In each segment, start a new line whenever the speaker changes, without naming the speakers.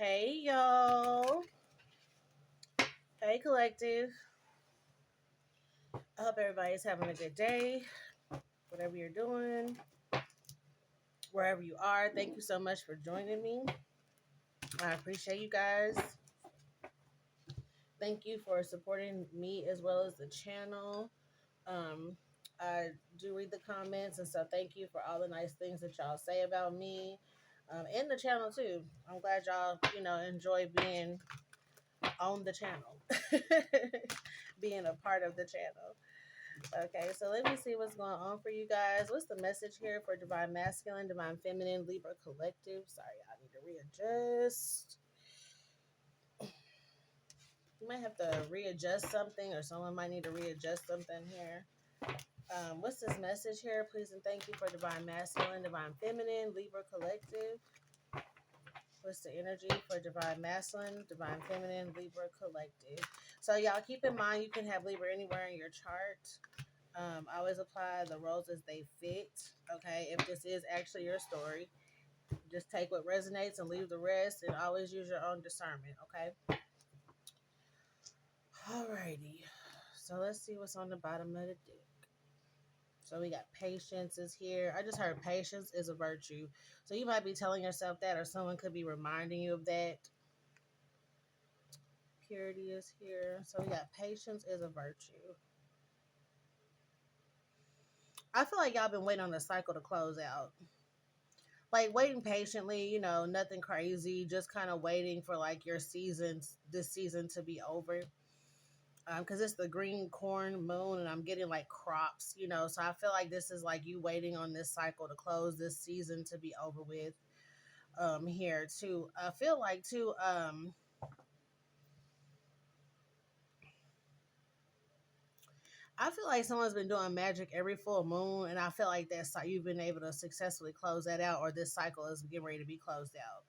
Hey, y'all. Hey, collective. I hope everybody's having a good day, whatever you're doing, wherever you are. Thank you so much for joining me. I appreciate you guys. Thank you for supporting me as well as the channel. Um, I do read the comments, and so thank you for all the nice things that y'all say about me and the channel, too. I'm glad y'all, enjoy being on the channel, being a part of the channel. Okay, so let me see what's going on for you guys. What's the message here for Divine Masculine, Divine Feminine, Libra Collective? Sorry, I need to readjust. You might have to readjust something, or someone might need to readjust something here. What's this message here? Please and thank you for Divine Masculine, Divine Feminine, Libra Collective. What's the energy for Divine Masculine, Divine Feminine, Libra Collective? So y'all keep in mind you can have Libra anywhere in your chart. I always apply the roles as they fit. Okay, if this is actually your story, just take what resonates and leave the rest, and always use your own discernment. Okay. Alrighty. So let's see what's on the bottom of the deck. So we got patience is here. I just heard patience is a virtue. So you might be telling yourself that, or someone could be reminding you of that. Purity is here. So we got patience is a virtue. I feel like y'all been waiting on the cycle to close out. Like waiting patiently, nothing crazy, just kind of waiting for like your this season to be over. Because it's the green corn moon and I'm getting like crops, so I feel like this is like you waiting on this cycle to close, this season to be over with. Here too, I feel like too, I feel like someone's been doing magic every full moon, and I feel like that's like you've been able to successfully close that out, or this cycle is getting ready to be closed out.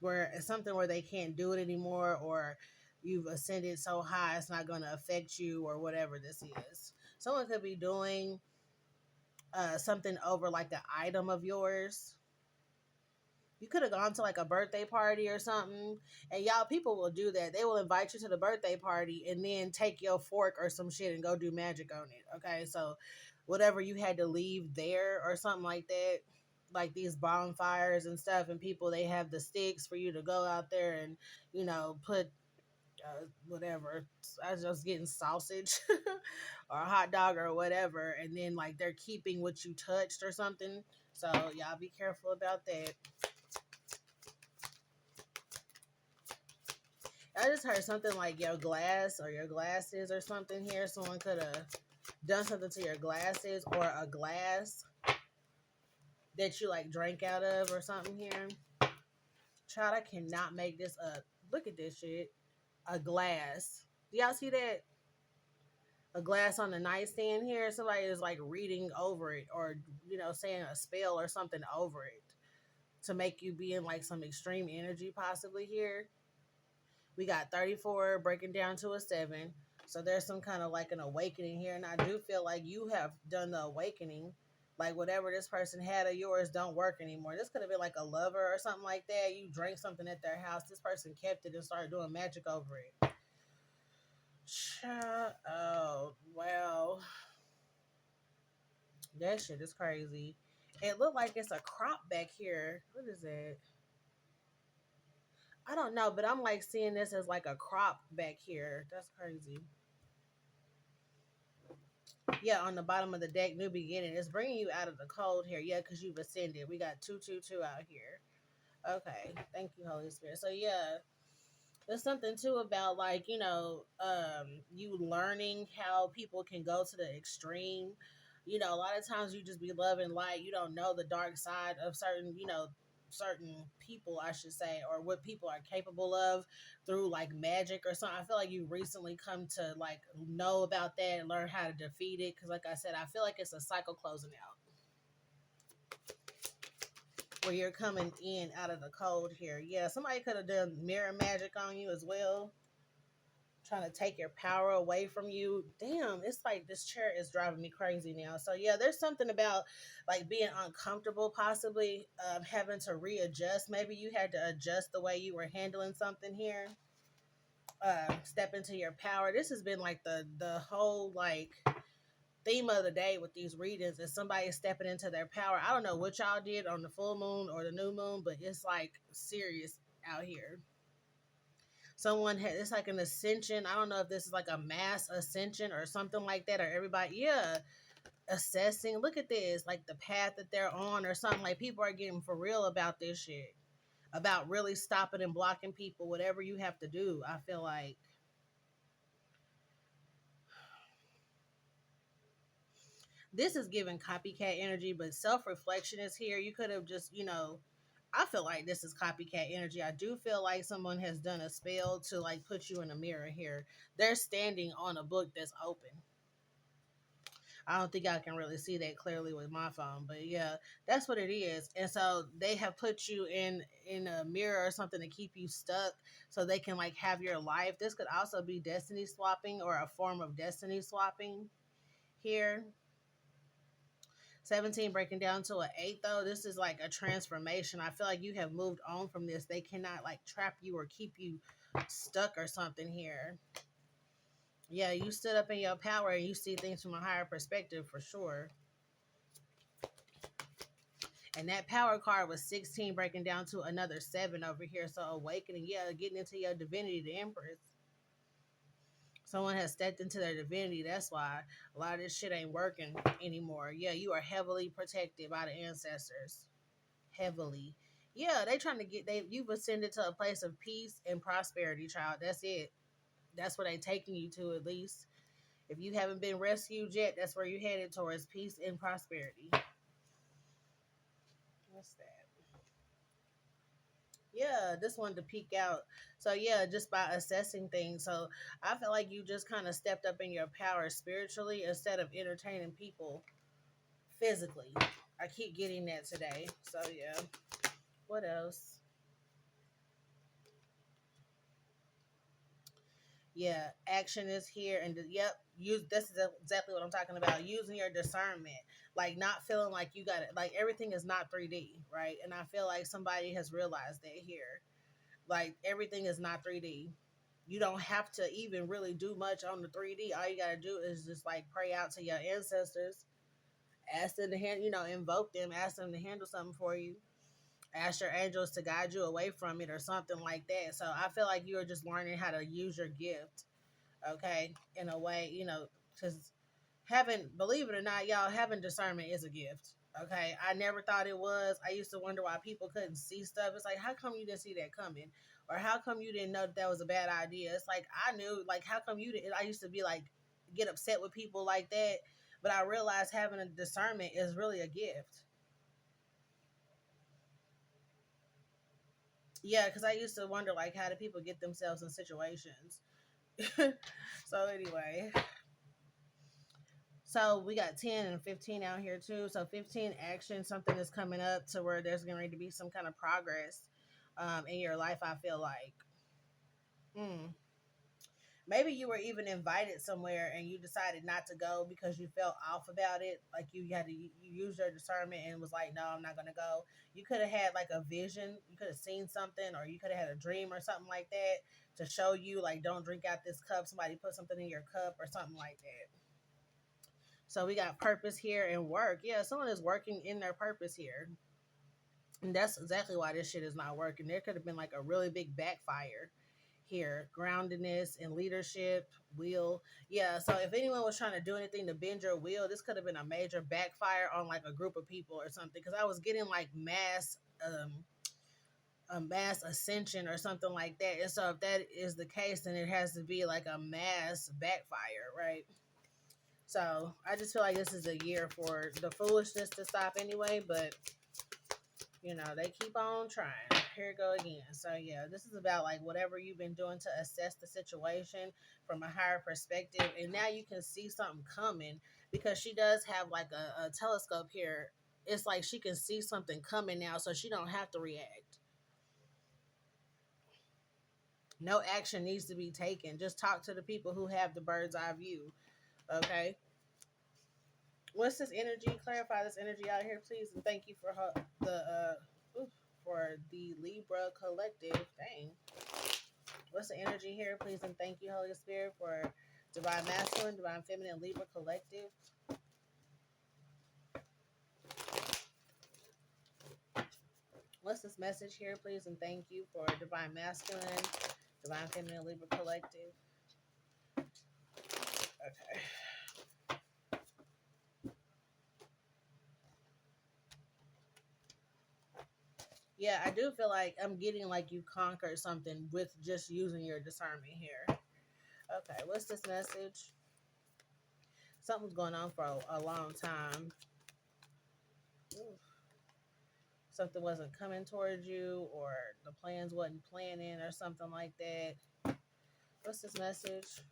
Where it's something where they can't do it anymore, or you've ascended so high it's not going to affect you, or whatever this is. Someone could be doing something over like an item of yours. You could have gone to like a birthday party or something, and y'all, people will do that. They will invite you to the birthday party and then take your fork or some shit and go do magic on it. Okay, so whatever you had to leave there or something like that, like these bonfires and stuff, and people, they have the sticks for you to go out there and put whatever. I was just getting sausage or a hot dog or whatever, and then like they're keeping what you touched or something. So y'all be careful about that. I just heard something like your glass or your glasses or something here. Someone could have done something to your glasses, or a glass that you like drank out of or something here. Child, I cannot make this up. Look at this shit. A glass. Do y'all see that? A glass on the nightstand here. Somebody is like reading over it, or saying a spell or something over it to make you be in like some extreme energy possibly here. We got 34 breaking down to a 7. So there's some kind of like an awakening here. And I do feel like you have done the awakening. Like whatever this person had of yours don't work anymore. This could have been like a lover or something like that. You drank something at their house. This person kept it and started doing magic over it. Oh, wow. That shit is crazy. It looked like it's a crop back here. What is it? I don't know, but I'm like seeing this as like a crop back here. That's crazy. Yeah, on the bottom of the deck, new beginning. It's bringing you out of the cold here. Yeah, because you've ascended. We got 222 out here. Okay, thank you, Holy Spirit. So yeah, there's something too about like you learning how people can go to the extreme. A lot of times you just be loving light. You don't know the dark side of certain people, I should say, or what people are capable of through like magic or something. I feel like you recently come to like know about that and learn how to defeat it. Because like I said, I feel like it's a cycle closing out where you're coming in out of the cold here. Yeah, somebody could have done mirror magic on you as well. trying to take your power away from you. Damn, it's like this chair is driving me crazy now. So yeah, there's something about like being uncomfortable, possibly having to readjust. Maybe you had to adjust the way you were handling something here. Step into your power. This has been like the whole like theme of the day with these readings is somebody stepping into their power. I don't know what y'all did on the full moon or the new moon, but it's like serious out here. Someone had, it's like an ascension. I don't know if this is like a mass ascension or something like that, or everybody, yeah, assessing. Look at this, like the path that they're on, or something. Like people are getting for real about this shit, about really stopping and blocking people, whatever you have to do. I feel like this is giving copycat energy, but self reflection is here. You could have just, I feel like this is copycat energy. I do feel like someone has done a spell to like put you in a mirror here. They're standing on a book that's open. I don't think I can really see that clearly with my phone, but yeah, that's what it is. And so they have put you in a mirror or something to keep you stuck so they can like have your life. This could also be destiny swapping or a form of destiny swapping here. 17 breaking down to an 8 though. This is like a transformation. I feel like you have moved on from this. They cannot like trap you or keep you stuck or something here. Yeah, you stood up in your power and you see things from a higher perspective for sure. And that power card was 16 breaking down to another 7 over here. So awakening, yeah, getting into your divinity, the Empress. Someone has stepped into their divinity. That's why a lot of this shit ain't working anymore. Yeah, you are heavily protected by the ancestors. Heavily. Yeah, they trying to get you've ascended to a place of peace and prosperity, child. That's it. That's where they taking you to, at least. If you haven't been rescued yet, that's where you're headed towards peace and prosperity. What's that? Yeah, just wanted to peek out. So yeah, just by assessing things. So I feel like you just kind of stepped up in your power spiritually instead of entertaining people physically. I keep getting that today. So yeah. What else? Yeah, action is here, and yep, use this is exactly what I'm talking about. Using your discernment, like not feeling like you got it, like everything is not 3D, right? And I feel like somebody has realized that here, like everything is not 3D. You don't have to even really do much on the 3D. All you gotta do is just like pray out to your ancestors, ask them to invoke them, ask them to handle something for you, ask your angels to guide you away from it or something like that. So I feel like you're just learning how to use your gift, okay, in a way, because believe it or not, y'all, having discernment is a gift. Okay, I never thought it was. I used to wonder why people couldn't see stuff. It's like, how come you didn't see that coming? Or how come you didn't know that was a bad idea? It's like, I knew, like, how come you didn't? I used to be like, get upset with people like that. But I realized having a discernment is really a gift. Yeah, because I used to wonder, like, how do people get themselves in situations? So, anyway. So we got 10 and 15 out here too. So 15 action, something is coming up to where there's going to be some kind of progress in your life, I feel like. Mm. Maybe you were even invited somewhere and you decided not to go because you felt off about it. Like you had to you use your discernment and was like, no, I'm not going to go. You could have had like a vision. You could have seen something, or you could have had a dream or something like that to show you like, don't drink out this cup. Somebody put something in your cup or something like that. So we got purpose here and work. Yeah, someone is working in their purpose here. And that's exactly why this shit is not working. There could have been like a really big backfire here. Groundedness and leadership, will. Yeah, so if anyone was trying to do anything to bend your will, this could have been a major backfire on like a group of people or something. Because I was getting like a mass ascension or something like that. And so if that is the case, then it has to be like a mass backfire, right? So I just feel like this is a year for the foolishness to stop anyway, but they keep on trying. Here it go again. So yeah, this is about like whatever you've been doing to assess the situation from a higher perspective. And now you can see something coming because she does have like a telescope here. It's like she can see something coming now, so she don't have to react. No action needs to be taken. Just talk to the people who have the bird's eye view. Okay. What's this energy? Clarify this energy out here, please, and thank you for for the Libra collective. Dang. What's the energy here, please, and thank you, Holy Spirit, for divine masculine, divine feminine, Libra collective. What's this message here, please, and thank you for divine masculine, divine feminine, Libra collective. Okay. Yeah, I do feel like I'm getting like you conquered something with just using your discernment here. Okay, what's this message? Something's going on for a long time. Ooh. Something wasn't coming towards you, or the plans wasn't planning, or something like that. What's this message?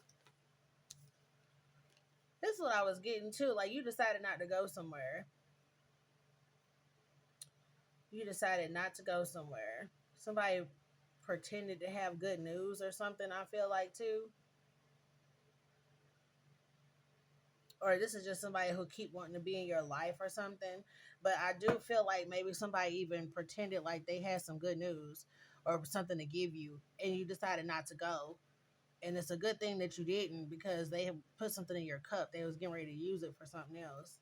This is what I was getting to. Like, you decided not to go somewhere. You decided not to go somewhere. Somebody pretended to have good news or something, I feel like, too. Or this is just somebody who keep wanting to be in your life or something. But I do feel like maybe somebody even pretended like they had some good news or something to give you, and you decided not to go. And it's a good thing that you didn't, because they have put something in your cup. They was getting ready to use it for something else.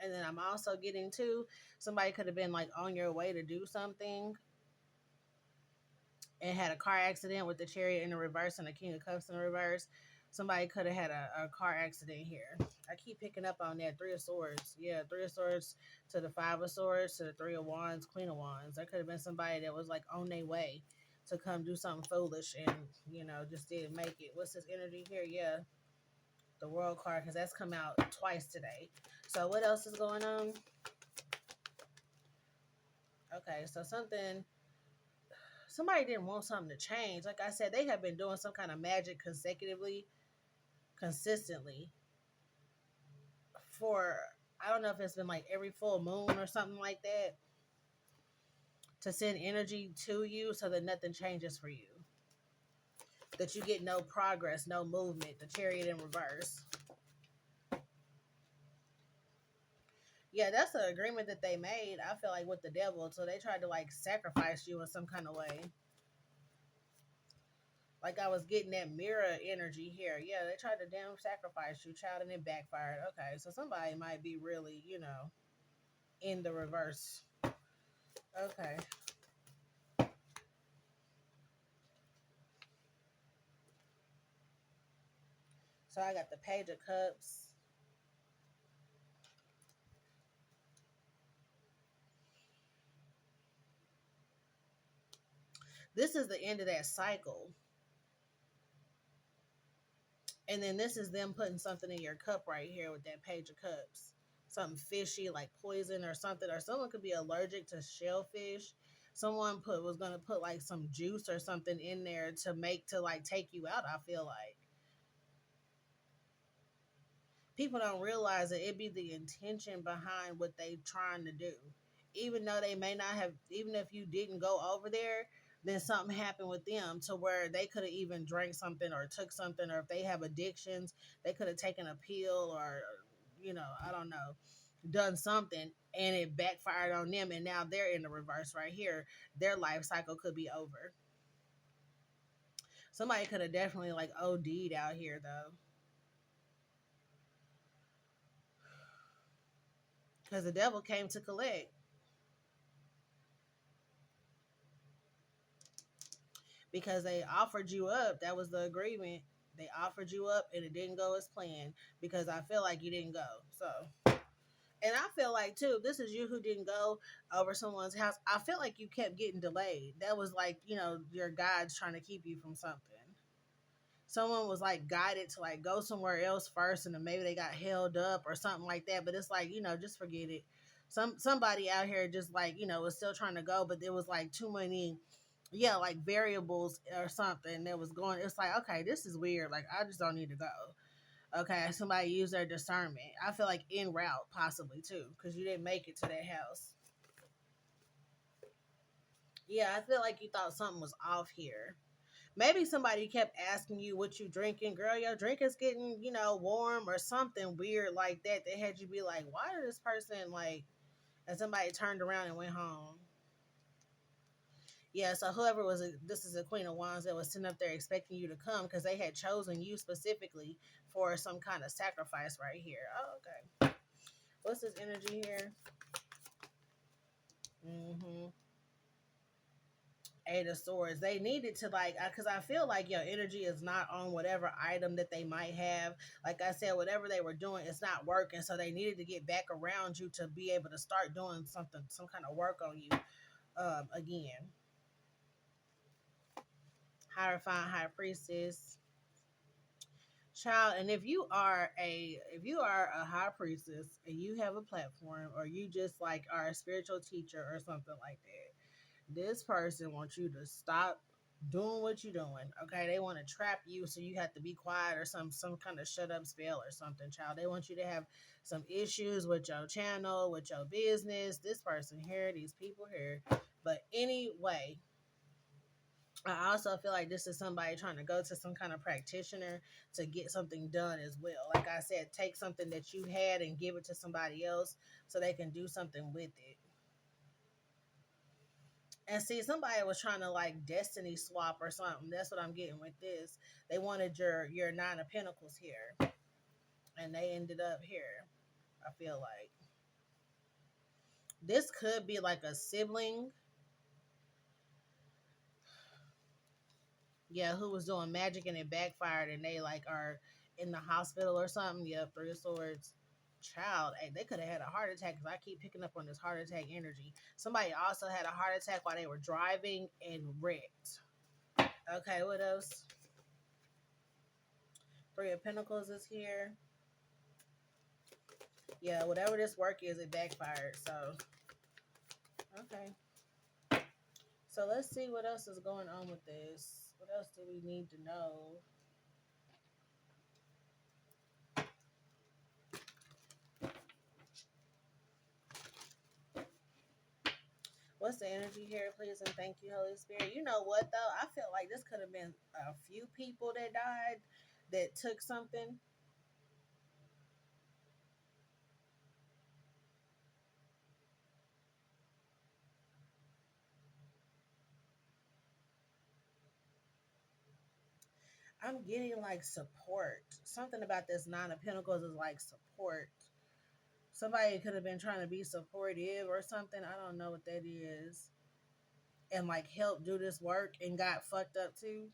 And then I'm also getting to, somebody could have been like on your way to do something and had a car accident with the Chariot in the reverse and the King of Cups in the reverse. Somebody could have had a car accident here. I keep picking up on that. 3 of Swords. Yeah, 3 of Swords to the 5 of Swords to the 3 of Wands, Queen of Wands. There could have been somebody that was like on their way to come do something foolish and, just didn't make it. What's this energy here? Yeah, the World card, because that's come out twice today. So what else is going on? Okay, so somebody didn't want something to change. Like I said, they have been doing some kind of magic consistently for, I don't know if it's been like every full moon or something like that, to send energy to you so that nothing changes for you. That you get no progress, no movement. The Chariot in reverse. Yeah, that's an agreement that they made, I feel like, with the devil. So they tried to like sacrifice you in some kind of way. Like I was getting that mirror energy here. Yeah, they tried to damn sacrifice you, child, and it backfired. Okay, so somebody might be really, in the reverse. Okay. So I got the Page of Cups. This is the end of that cycle. And then this is them putting something in your cup right here with that Page of Cups. Something fishy, like poison or something. Or someone could be allergic to shellfish. Someone was gonna put like some juice or something in there to like take you out, I feel like. People don't realize that it be the intention behind what they trying to do. Even though they may not have, even if you didn't go over there, then something happened with them to where they could have even drank something or took something, or if they have addictions, they could have taken a pill or, I don't know, done something, and it backfired on them, and now they're in the reverse right here. Their life cycle could be over. Somebody could have definitely like OD'd out here though. Because the devil came to collect. Because they offered you up. That was the agreement. They offered you up and it didn't go as planned, because I feel like you didn't go. So, and I feel like too, this is you who didn't go over someone's house. I feel like you kept getting delayed. That was like, your God's trying to keep you from something. Someone was like guided to like go somewhere else first, and then maybe they got held up or something like that. But it's like, just forget it. Somebody out here just like, was still trying to go, but there was like too many, yeah, like variables or something that was going. It's like, okay, this is weird. Like, I just don't need to go. Okay, somebody used their discernment. I feel like en route possibly too, because you didn't make it to that house. Yeah, I feel like you thought something was off here, Maybe somebody kept asking you what you drinking. Girl, your drink is getting, warm or something weird like that. That had you be like, why did this person like, and somebody turned around and went home. Yeah, so whoever this is the Queen of Wands that was sitting up there expecting you to come because they had chosen you specifically for some kind of sacrifice right here. Oh, okay. What's this energy here? Mm-hmm. Eight of Swords. They needed to because I feel like your energy is not on whatever item that they might have. Like I said, whatever they were doing, it's not working. So they needed to get back around you to be able to start doing something, some kind of work on you again. Hierophant, High Priestess, child. And if you are a high priestess and you have a platform, or you just like are a spiritual teacher or something like that, this person wants you to stop doing what you're doing. Okay, they want to trap you so you have to be quiet or some kind of shut up spell or something, child. They want you to have some issues with your channel, with your business, this person here, these people here. But anyway, I also feel like this is somebody trying to go to some kind of practitioner to get something done as well. Like I said, take something that you had and give it to somebody else so they can do something with it. And see, somebody was trying to like destiny swap or something. That's what I'm getting with this. They wanted your Nine of Pentacles here, and they ended up here. I feel like this could be like a sibling, yeah, who was doing magic and it backfired, and they like are in the hospital or something. Yep, Three of Swords. Child, hey, they could have had a heart attack because I keep picking up on this heart attack energy. Somebody also had a heart attack while they were driving and wrecked. Okay, what else? Three of Pentacles is here. Yeah, whatever this work is, it backfired. So, okay. So let's see what else is going on with this. What else do we need to know? What's the energy here, please? And thank you, Holy Spirit. You know what, though? I feel like this could have been a few people that died that took something. I'm getting like support. Something about this Nine of Pentacles is like support. Somebody could have been trying to be supportive or something. I don't know what that is. And like help do this work and got fucked up too.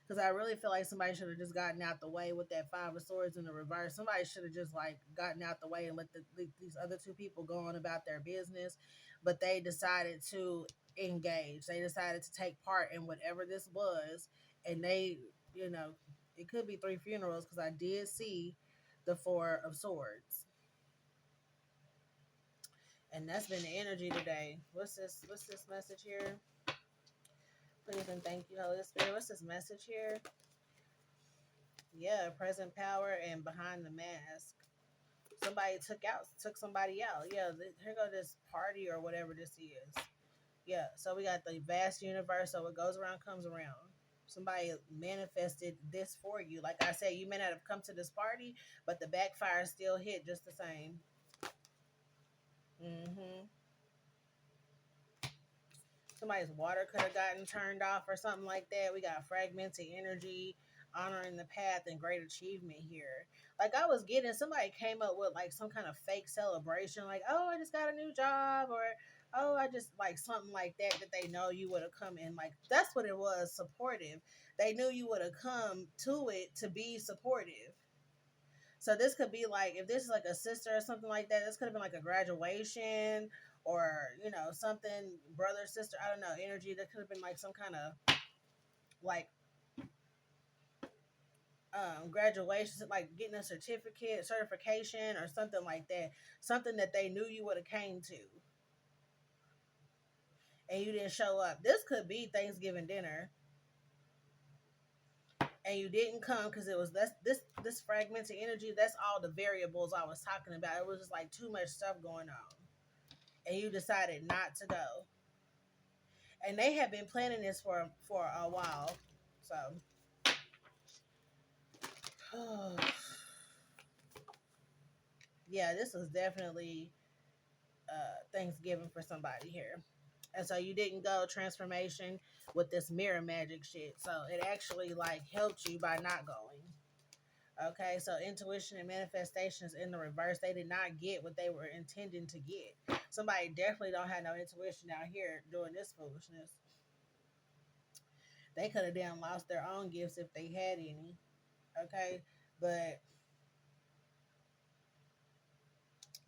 Because I really feel like somebody should have just gotten out the way with that Five of Swords in the reverse. Somebody should have just like gotten out the way and let these other two people go on about their business. But they decided to engage. They decided to take part in whatever this was. And they, you know, it could be three funerals because I did see the Four of Swords. And that's been the energy today. What's this? What's this message here? Please and thank you, Holy Spirit. What's this message here? Yeah, present power and behind the mask. Somebody took somebody out. Yeah, here go this party or whatever this is. Yeah, so we got the vast universe. So what goes around comes around. Somebody manifested this for you. Like I said, you may not have come to this party, but the backfire still hit just the same. Mm-hmm. Somebody's water could have gotten turned off or something like that. We got fragmented energy, honoring the path, and great achievement here. Like I was getting, somebody came up with like some kind of fake celebration, like, oh, I just got a new job, or oh, I just like something like that they know you would have come in. Like that's what it was, supportive. They knew you would have come to it to be supportive. So this could be like, if this is like a sister or something like that, this could have been like a graduation or, something, brother, sister, I don't know, energy. That could have been like some kind of like graduation, like getting a certification or something like that. Something that they knew you would have came to and you didn't show up. This could be Thanksgiving dinner. And you didn't come because it was this fragmented energy. That's all the variables I was talking about. It was just like too much stuff going on. And you decided not to go. And they have been planning this for a while. So yeah, this was definitely Thanksgiving for somebody here. And so you didn't go transformation with this mirror magic shit. So it actually like helped you by not going. Okay, so intuition and manifestations in the reverse, they did not get what they were intending to get. Somebody definitely don't have no intuition out here doing this foolishness. They could have damn lost their own gifts if they had any. Okay, but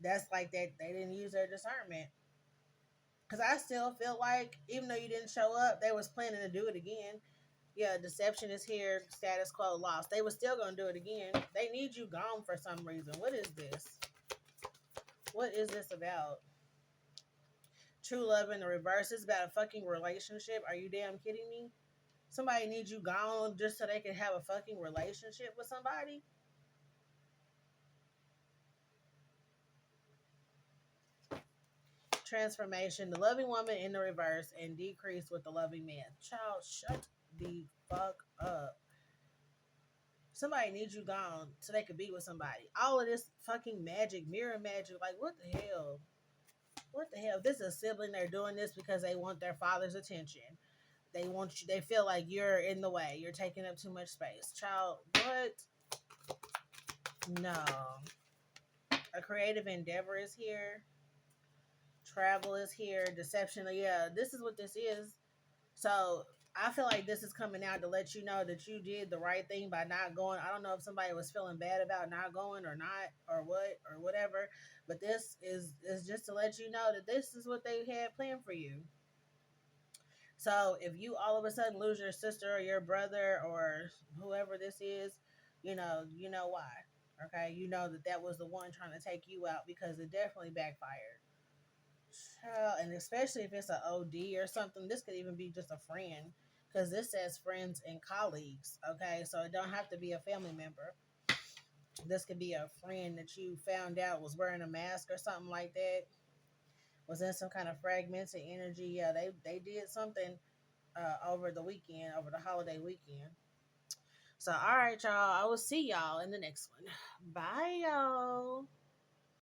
that's like that they didn't use their discernment. Cause I still feel like even though you didn't show up, they was planning to do it again. Yeah, deception is here, status quo lost. They were still gonna do it again. They need you gone for some reason. What is this? What is this about? True love in the reverse is about a fucking relationship. Are you damn kidding me? Somebody needs you gone just so they can have a fucking relationship with somebody? Transformation, the loving woman in the reverse and decrease with the loving man. Child, shut the fuck up. Somebody needs you gone so they could be with somebody. All of this fucking magic, mirror magic, like what the hell? What the hell? If this is a sibling, they're doing this because they want their father's attention. They want you. They feel like you're in the way. You're taking up too much space. Child, what? No. A creative endeavor is here. Travel is here. Deception. Yeah, this is what this is. So I feel like this is coming out to let you know that you did the right thing by not going. I don't know if somebody was feeling bad about not going or not or what or whatever, but this is just to let you know that this is what they had planned for you. So if you all of a sudden lose your sister or your brother or whoever this is, you know why. Okay, you know that that was the one trying to take you out because it definitely backfired. And especially if it's an OD or something, this could even be just a friend because this says friends and colleagues. Okay, so it don't have to be a family member. This could be a friend that you found out was wearing a mask or something like that. Was in some kind of fragmented energy. Yeah, they did something over the weekend, over the holiday weekend. So, all right, y'all. I will see y'all in the next one. Bye, y'all.